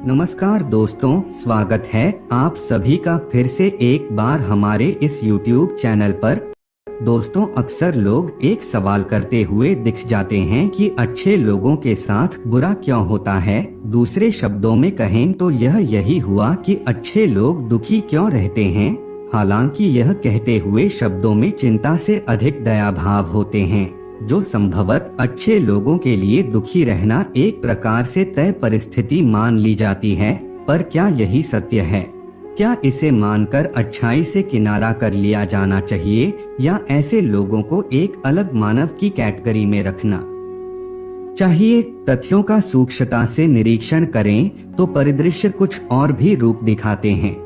नमस्कार दोस्तों, स्वागत है आप सभी का फिर से एक बार हमारे इस YouTube चैनल पर। दोस्तों, अक्सर लोग एक सवाल करते हुए दिख जाते हैं कि अच्छे लोगों के साथ बुरा क्यों होता है। दूसरे शब्दों में कहें तो यही हुआ कि अच्छे लोग दुखी क्यों रहते हैं। हालांकि यह कहते हुए शब्दों में चिंता से अधिक दया भाव होते हैं, जो संभवत अच्छे लोगों के लिए दुखी रहना एक प्रकार से तय परिस्थिति मान ली जाती है। पर क्या यही सत्य है? क्या इसे मानकर अच्छाई से किनारा कर लिया जाना चाहिए या ऐसे लोगों को एक अलग मानव की कैटेगरी में रखना चाहिए? तथ्यों का सूक्ष्मता से निरीक्षण करें तो परिदृश्य कुछ और भी रूप दिखाते हैं।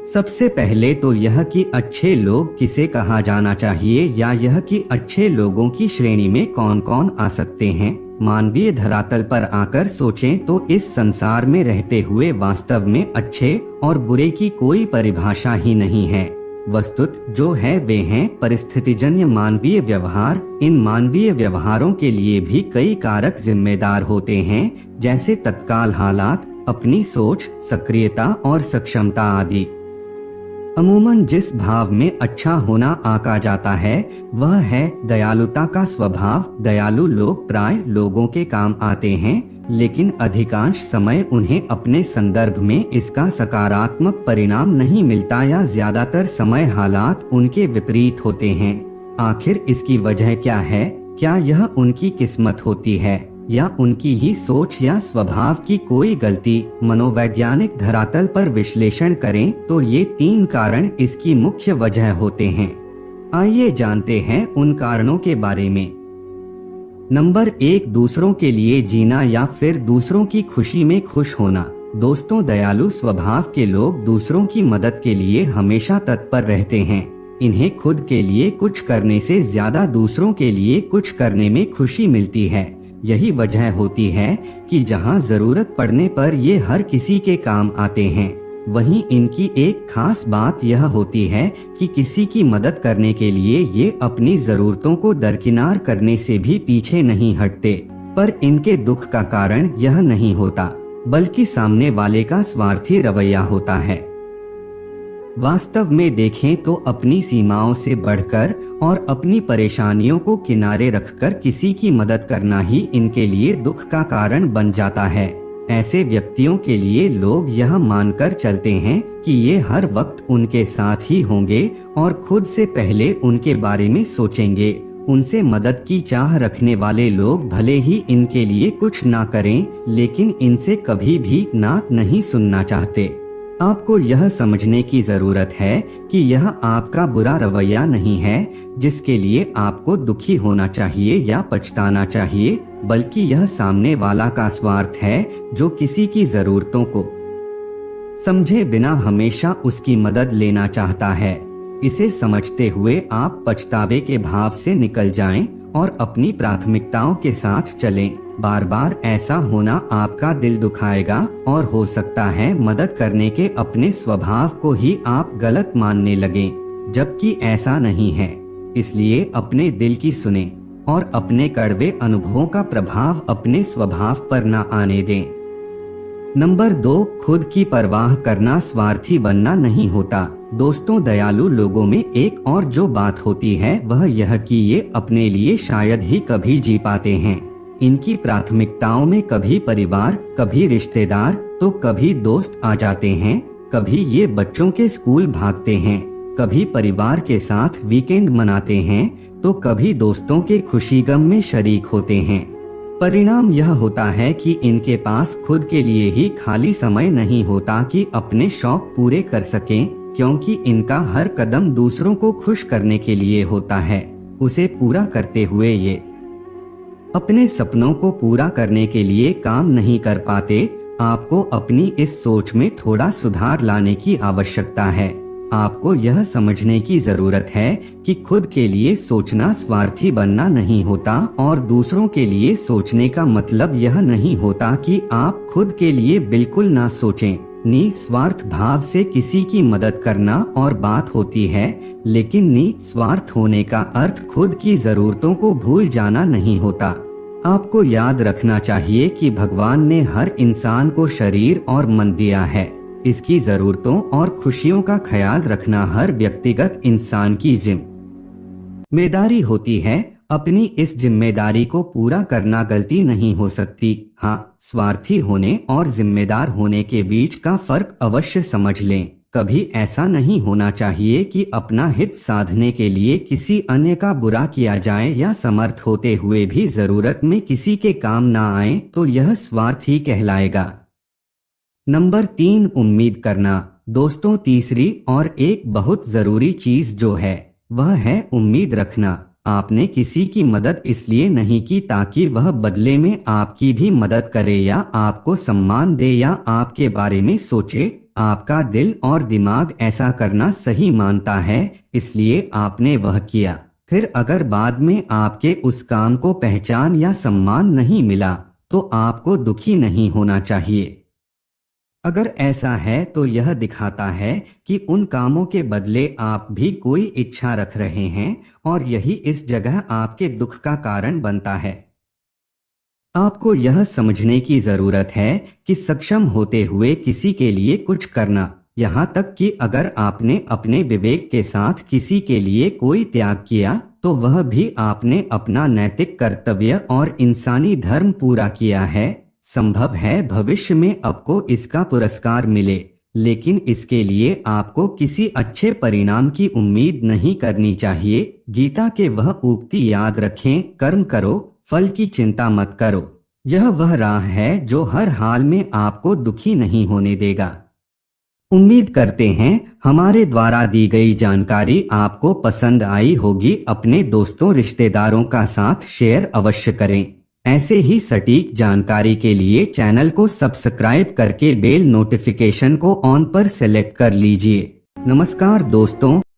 सबसे पहले तो यह कि अच्छे लोग किसे कहा जाना चाहिए या यह कि अच्छे लोगों की श्रेणी में कौन कौन आ सकते हैं। मानवीय धरातल पर आकर सोचें तो इस संसार में रहते हुए वास्तव में अच्छे और बुरे की कोई परिभाषा ही नहीं है। वस्तुत जो है वे हैं परिस्थितिजन्य मानवीय व्यवहार। इन मानवीय व्यवहारों के लिए भी कई कारक जिम्मेदार होते हैं, जैसे तत्काल हालात, अपनी सोच, सक्रियता और सक्षमता आदि। अमूमन जिस भाव में अच्छा होना आका जाता है वह है दयालुता का स्वभाव। दयालु लोग प्राय लोगों के काम आते हैं, लेकिन अधिकांश समय उन्हें अपने संदर्भ में इसका सकारात्मक परिणाम नहीं मिलता या ज्यादातर समय हालात उनके विपरीत होते हैं। आखिर इसकी वजह क्या है? क्या यह उनकी किस्मत होती है या उनकी ही सोच या स्वभाव की कोई गलती? मनोवैज्ञानिक धरातल पर विश्लेषण करें तो ये 3 कारण इसकी मुख्य वजह होते हैं। आइए जानते हैं उन कारणों के बारे में। नंबर 1, दूसरों के लिए जीना या फिर दूसरों की खुशी में खुश होना। दोस्तों, दयालु स्वभाव के लोग दूसरों की मदद के लिए हमेशा तत्पर रहते हैं। इन्हें खुद के लिए कुछ करने से ज्यादा दूसरों के लिए कुछ करने में खुशी मिलती है। यही वजह होती है कि जहां जरूरत पड़ने पर ये हर किसी के काम आते हैं। वहीं इनकी एक खास बात यह होती है कि किसी की मदद करने के लिए ये अपनी जरूरतों को दरकिनार करने से भी पीछे नहीं हटते। पर इनके दुख का कारण यह नहीं होता, बल्कि सामने वाले का स्वार्थी रवैया होता है। वास्तव में देखें तो अपनी सीमाओं से बढ़कर और अपनी परेशानियों को किनारे रखकर किसी की मदद करना ही इनके लिए दुख का कारण बन जाता है। ऐसे व्यक्तियों के लिए लोग यह मानकर चलते हैं कि ये हर वक्त उनके साथ ही होंगे और खुद से पहले उनके बारे में सोचेंगे। उनसे मदद की चाह रखने वाले लोग भले ही इनके लिए कुछ ना करें, लेकिन इनसे कभी भी ना नहीं सुनना चाहते। आपको यह समझने की जरूरत है कि यह आपका बुरा रवैया नहीं है जिसके लिए आपको दुखी होना चाहिए या पछताना चाहिए, बल्कि यह सामने वाला का स्वार्थ है जो किसी की जरूरतों को समझे बिना हमेशा उसकी मदद लेना चाहता है। इसे समझते हुए आप पछतावे के भाव से निकल जाएं और अपनी प्राथमिकताओं के साथ चलें। बार बार ऐसा होना आपका दिल दुखाएगा और हो सकता है मदद करने के अपने स्वभाव को ही आप गलत मानने लगें, जबकि ऐसा नहीं है। इसलिए अपने दिल की सुने और अपने कड़वे अनुभवों का प्रभाव अपने स्वभाव पर न आने दें। नंबर 2, खुद की परवाह करना स्वार्थी बनना नहीं होता। दोस्तों, दयालु लोगों में एक और जो बात होती है वह यह कि ये अपने लिए शायद ही कभी जी पाते हैं। इनकी प्राथमिकताओं में कभी परिवार, कभी रिश्तेदार तो कभी दोस्त आ जाते हैं। कभी ये बच्चों के स्कूल भागते हैं, कभी परिवार के साथ वीकेंड मनाते हैं तो कभी दोस्तों के खुशी गम में शरीक होते हैं। परिणाम यह होता है कि इनके पास खुद के लिए ही खाली समय नहीं होता कि अपने शौक पूरे कर सकें, क्योंकि इनका हर कदम दूसरों को खुश करने के लिए होता है। उसे पूरा करते हुए ये अपने सपनों को पूरा करने के लिए काम नहीं कर पाते। आपको अपनी इस सोच में थोड़ा सुधार लाने की आवश्यकता है। आपको यह समझने की जरूरत है कि खुद के लिए सोचना स्वार्थी बनना नहीं होता और दूसरों के लिए सोचने का मतलब यह नहीं होता कि आप खुद के लिए बिल्कुल ना सोचें। निस्वार्थ भाव से किसी की मदद करना और बात होती है, लेकिन निस्वार्थ होने का अर्थ खुद की जरूरतों को भूल जाना नहीं होता। आपको याद रखना चाहिए कि भगवान ने हर इंसान को शरीर और मन दिया है। इसकी जरूरतों और खुशियों का ख्याल रखना हर व्यक्तिगत इंसान की जिम्मेदारी होती है। अपनी इस जिम्मेदारी को पूरा करना गलती नहीं हो सकती। हाँ, स्वार्थी होने और जिम्मेदार होने के बीच का फर्क अवश्य समझ लें। कभी ऐसा नहीं होना चाहिए कि अपना हित साधने के लिए किसी अन्य का बुरा किया जाए या समर्थ होते हुए भी जरूरत में किसी के काम ना आए तो यह स्वार्थ ही कहलाएगा। नंबर 3, उम्मीद करना। दोस्तों, तीसरी और एक बहुत जरूरी चीज जो है वह है उम्मीद रखना। आपने किसी की मदद इसलिए नहीं की ताकि वह बदले में आपकी भी मदद करे या आपको सम्मान दे या आपके बारे में सोचे। आपका दिल और दिमाग ऐसा करना सही मानता है, इसलिए आपने वह किया। फिर अगर बाद में आपके उस काम को पहचान या सम्मान नहीं मिला तो आपको दुखी नहीं होना चाहिए। अगर ऐसा है तो यह दिखाता है कि उन कामों के बदले आप भी कोई इच्छा रख रहे हैं और यही इस जगह आपके दुख का कारण बनता है। आपको यह समझने की जरूरत है कि सक्षम होते हुए किसी के लिए कुछ करना, यहाँ तक कि अगर आपने अपने विवेक के साथ किसी के लिए कोई त्याग किया तो वह भी आपने अपना नैतिक कर्तव्य और इंसानी धर्म पूरा किया है। संभव है भविष्य में आपको इसका पुरस्कार मिले, लेकिन इसके लिए आपको किसी अच्छे परिणाम की उम्मीद नहीं करनी चाहिए। गीता के वह उक्ति याद रखें, कर्म करो, फल की चिंता मत करो। यह वह राह है जो हर हाल में आपको दुखी नहीं होने देगा। उम्मीद करते हैं हमारे द्वारा दी गई जानकारी आपको पसंद आई होगी। अपने दोस्तों रिश्तेदारों का साथ शेयर अवश्य करें। ऐसे ही सटीक जानकारी के लिए चैनल को सब्सक्राइब करके बेल नोटिफिकेशन को ऑन पर सेलेक्ट कर लीजिए। नमस्कार दोस्तों।